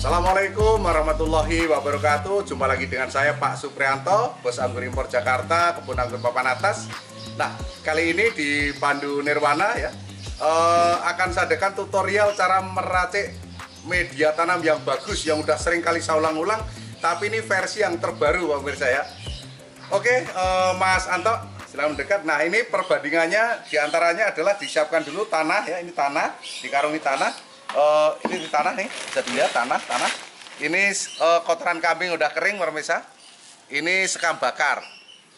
Assalamualaikum warahmatullahi wabarakatuh. Jumpa lagi dengan saya Pak Suprianto, Bos Anggur Impor Jakarta, Kebun Anggur Papan Atas. Nah, kali ini di Pandu Nirwana ya akan saya adakan tutorial cara meracik media tanam yang bagus, yang udah sering kali saya ulang-ulang, tapi ini versi yang terbaru Pak pemirsa ya. Oke, Mas Anto, silahkan mendekat. Nah, ini perbandingannya diantaranya adalah disiapkan dulu tanah ya, ini tanah, dikarungi tanah. Ini di tanah nih, bisa dilihat tanah. Ini kotoran kambing udah kering pemirsa. Ini sekam bakar.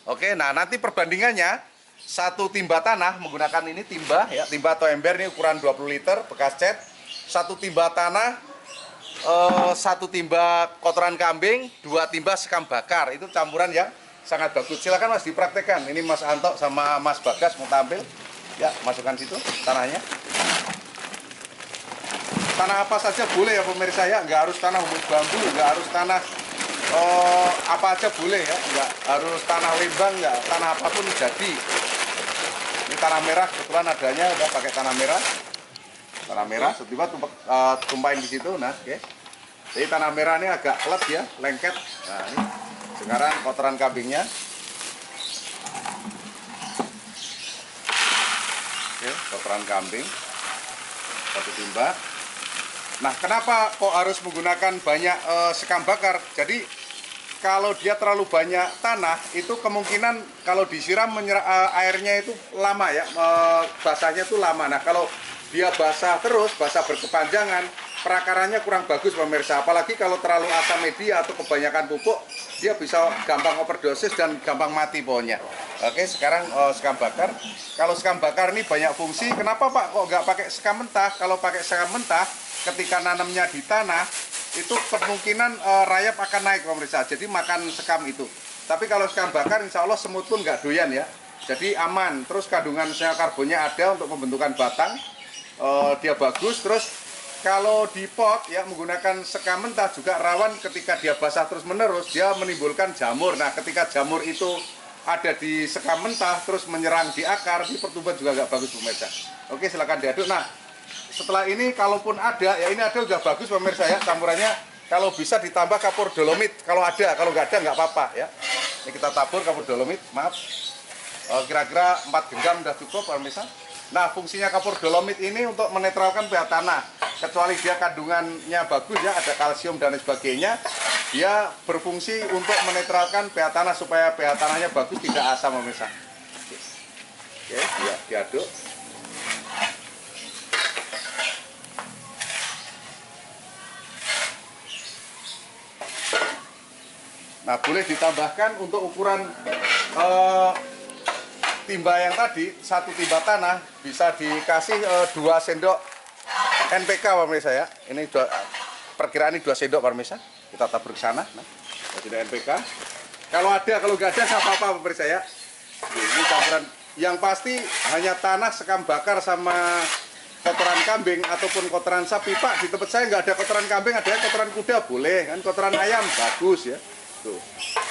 Oke, nah nanti perbandingannya satu timba tanah menggunakan ini timba ya, timba atau ember ini ukuran 20 liter bekas cat. Satu timba tanah, satu timba kotoran kambing, dua timba sekam bakar. Itu campuran yang sangat bagus. Silakan Mas dipraktekkan. Ini Mas Anto sama Mas Bagas mau tampil. Ya, masukkan situ tanahnya. Tanah apa saja boleh ya pemirsa ya, nggak harus tanah humus bambu, nggak harus tanah apa aja boleh ya, nggak harus tanah lembang, nggak tanah apapun jadi. Ini tanah merah kebetulan adanya udah pakai tanah merah, setiba tumpahin di situ. Nah, oke. Jadi tanah merah ini agak kelet ya, lengket. Nah ini sekarang kotoran kambingnya. Oke, kotoran kambing satu timba. Nah, kenapa kok harus menggunakan banyak sekam bakar? Jadi, kalau dia terlalu banyak tanah, itu kemungkinan kalau disiram airnya itu lama ya, basahnya itu lama. Nah, kalau dia basah terus, basah berkepanjangan, perakarannya kurang bagus pemirsa. Apalagi kalau terlalu asam media atau kebanyakan pupuk, dia bisa gampang overdosis dan gampang mati pohonnya. Oke, sekarang sekam bakar. Kalau sekam bakar ini banyak fungsi. Kenapa Pak kok nggak pakai sekam mentah? Kalau pakai sekam mentah, ketika nanamnya di tanah itu kemungkinan rayap akan naik pemirsa, jadi makan sekam itu. Tapi kalau sekam bakar insya Allah semut pun nggak doyan ya, jadi aman. Terus kandungan sel karbonnya ada untuk pembentukan batang, dia bagus. Terus kalau di pot ya menggunakan sekam mentah juga rawan ketika dia basah terus menerus, dia menimbulkan jamur. Nah, ketika jamur itu ada di sekam mentah terus menyerang di akar, di pertumbuhan juga nggak bagus pemirsa. Oke, silakan diaduk. Nah, setelah ini kalaupun ada ya, ini ada udah bagus pemirsa ya, campurannya kalau bisa ditambah kapur dolomit kalau ada, kalau nggak ada nggak apa-apa ya. Ini kita tabur kapur dolomit, maaf, kira-kira 4 genggam udah cukup pemirsa. Nah, fungsinya kapur dolomit ini untuk menetralkan pH tanah, kecuali dia kandungannya bagus ya, ada kalsium dan sebagainya, dia berfungsi untuk menetralkan pH tanah supaya pH tanahnya bagus, tidak asam pemirsa. Oke, ya, diaduk. Nah, boleh ditambahkan untuk ukuran timba yang tadi, satu timba tanah bisa dikasih 2 sendok NPK Pak pemirsa ya. Ini perkiraan ini 2 sendok Pak pemirsa. Kita tabur ke sana. Nah, sendok NPK. Kalau ada, kalau nggak ada nggak apa-apa Pak pemirsa ya. Ini campuran yang pasti hanya tanah, sekam bakar sama kotoran kambing ataupun kotoran sapi. Pak, di tempat saya nggak ada kotoran kambing, ada kotoran kuda boleh kan, kotoran ayam bagus ya. Tuh.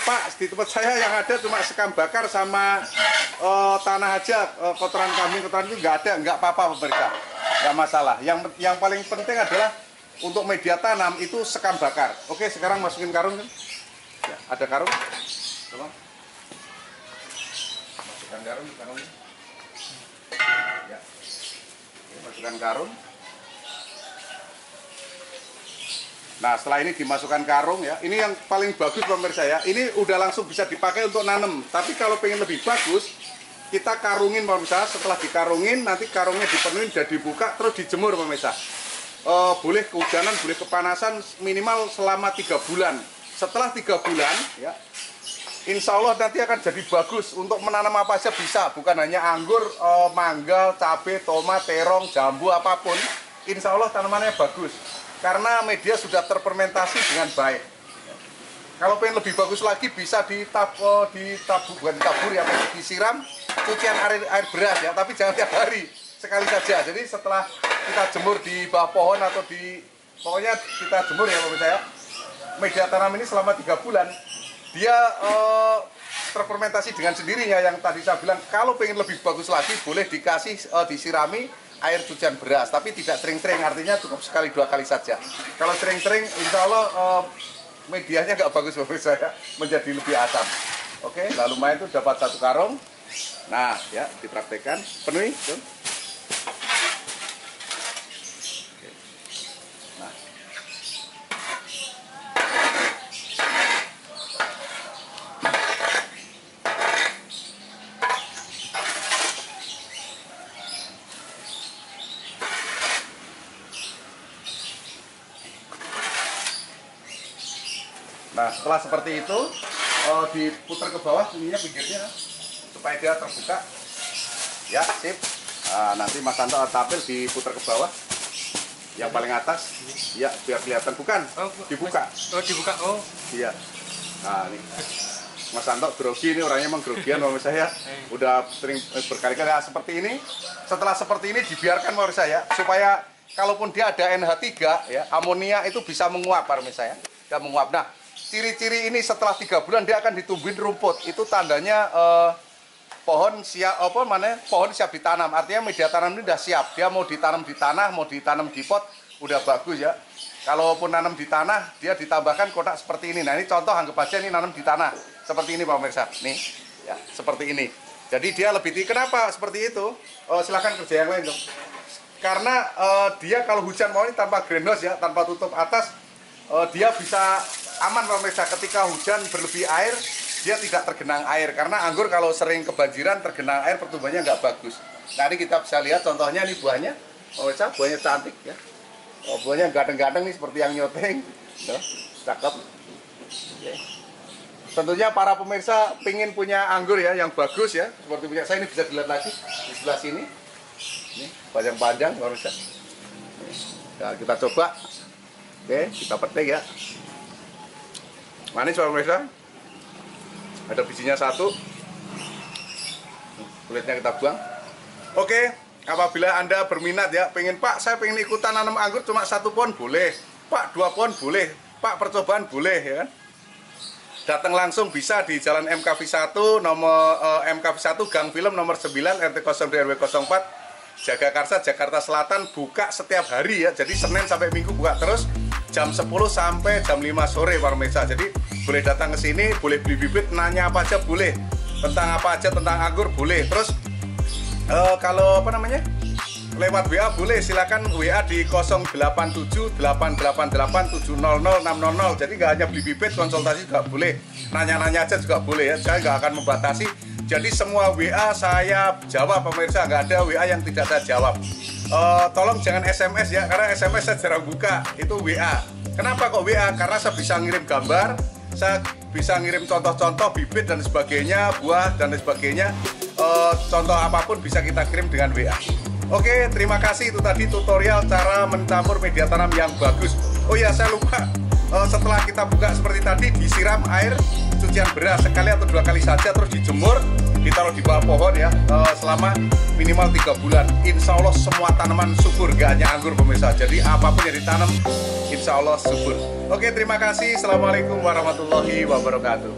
Pak, di tempat saya yang ada cuma sekam bakar sama tanah aja, kotoran kambing, kotoran itu nggak ada, nggak apa-apa pemirsa, nggak masalah. Yang paling penting adalah untuk media tanam itu sekam bakar. Oke, sekarang masukin karung kan? Ya, ada karung? Coba. Masukkan karungnya. Ya. Oke, masukkan karung. Nah, setelah ini dimasukkan karung ya, ini yang paling bagus pemirsa ya, ini udah langsung bisa dipakai untuk nanam. Tapi kalau pengen lebih bagus, kita karungin pemirsa. Setelah dikarungin, nanti karungnya dipenuhin dan dibuka, terus dijemur pemirsa. Boleh kehujanan, boleh kepanasan, minimal selama 3 bulan. Setelah 3 bulan ya, insya Allah nanti akan jadi bagus. Untuk menanam apa aja bisa, bukan hanya anggur, mangga, cabai, tomat, terong, jambu, apapun. Insya Allah tanamannya bagus, karena media sudah terfermentasi dengan baik. Kalau pengen lebih bagus lagi bisa ditabur ya, disiram cucian air beras ya, tapi jangan tiap hari, sekali saja. Jadi setelah kita jemur di bawah pohon atau pokoknya kita jemur ya pemirsa ya, media tanam ini selama 3 bulan dia terfermentasi dengan sendirinya. Yang tadi saya bilang, kalau pengen lebih bagus lagi boleh disirami air cucian beras, tapi tidak sering-sering, artinya cukup sekali 2 kali saja. Kalau sering-sering insya Allah medianya nggak bagus menurut saya, menjadi lebih asam. Oke, lalu lumayan itu dapat 1 karung. Nah ya, dipraktekkan, penuhi tuh. Nah, setelah seperti itu diputar ke bawah ininya, pinggirnya, supaya dia terbuka. Ya, sip. Nah, nanti Mas Santo tampil diputar ke bawah, yang paling atas. Ya, biar kelihatan. Bukan, dibuka. Oh, dibuka. Oh, iya. Nah, ini Mas Santo grogi, ini orangnya emang grogian menurut saya. Udah sering berkali-kali seperti ini. Setelah seperti ini dibiarkan menurut saya, supaya kalaupun dia ada NH3 ya, amonia itu bisa menguap menurut saya. Dia menguap. Nah, ciri-ciri ini setelah 3 bulan dia akan ditumbuhin rumput. Itu tandanya pohon siap ditanam. Artinya media tanam ini sudah siap. Dia mau ditanam di tanah, mau ditanam di pot, udah bagus ya. Kalaupun nanam di tanah, dia ditambahkan kotak seperti ini. Nah, ini contoh, anggap aja ini nanam di tanah. Seperti ini Pak pemirsa. Nih, ya, seperti ini. Jadi dia lebih tinggi. Kenapa seperti itu? Silahkan kerja yang lain dong. Karena dia kalau hujan mau ini tanpa greenhouse ya, tanpa tutup atas, dia bisa aman Pak pemirsa. Ketika hujan berlebih air, dia tidak tergenang air. Karena anggur kalau sering kebanjiran, tergenang air, pertumbuhannya nggak bagus. Nah, ini kita bisa lihat contohnya, ini buahnya Pak pemirsa, buahnya cantik ya. Buahnya ganteng-ganteng nih, seperti yang nyoteng. Cakep. Oke. Tentunya para pemirsa pingin punya anggur ya yang bagus ya, seperti punya saya. Ini bisa dilihat lagi di sebelah sini. Ini panjang-panjang Pak pemirsa. Nah, kita coba. Oke, kita petik ya. Manis Pak pemirsa. Ada bijinya 1. Kulitnya kita buang. Oke, apabila Anda berminat ya, pengen Pak, saya pengen ikutan nanam anggur cuma 1 pohon boleh. Pak, 2 pohon boleh. Pak, percobaan boleh ya kan. Datang langsung bisa di Jalan MKV 1 nomor MKV 1 Gang Film nomor 9 RT 02 RW 04 Jagakarsa, Jakarta Selatan. Buka setiap hari ya. Jadi Senin sampai Minggu buka terus jam 10 sampai jam 5 sore Pak pemirsa. Jadi boleh datang ke sini, boleh beli bibit, nanya apa aja boleh. Tentang apa aja, tentang anggur boleh. Terus kalau lewat WA boleh, silakan WA di 087888800600. Jadi nggak hanya beli bibit, konsultasi juga boleh, nanya-nanya aja juga boleh ya. Saya nggak akan membatasi. Jadi semua WA saya jawab pemirsa, nggak ada WA yang tidak saya jawab. Tolong jangan SMS ya, karena SMS saya jarang buka, itu WA. Kenapa kok WA? Karena saya bisa ngirim gambar, saya bisa ngirim contoh-contoh bibit dan sebagainya, buah dan sebagainya. Contoh apapun bisa kita kirim dengan WA. Oke, terima kasih. Itu tadi tutorial cara mencampur media tanam yang bagus. Oh ya, saya lupa. Setelah kita buka seperti tadi, disiram air cucian beras sekali atau 2 kali saja, terus dijemur, ditaruh di bawah pohon ya, selama minimal 3 bulan. Insya Allah semua tanaman subur, gak hanya anggur pemirsa. Jadi apapun yang ditanam, insya Allah subur. Oke, terima kasih. Assalamualaikum warahmatullahi wabarakatuh.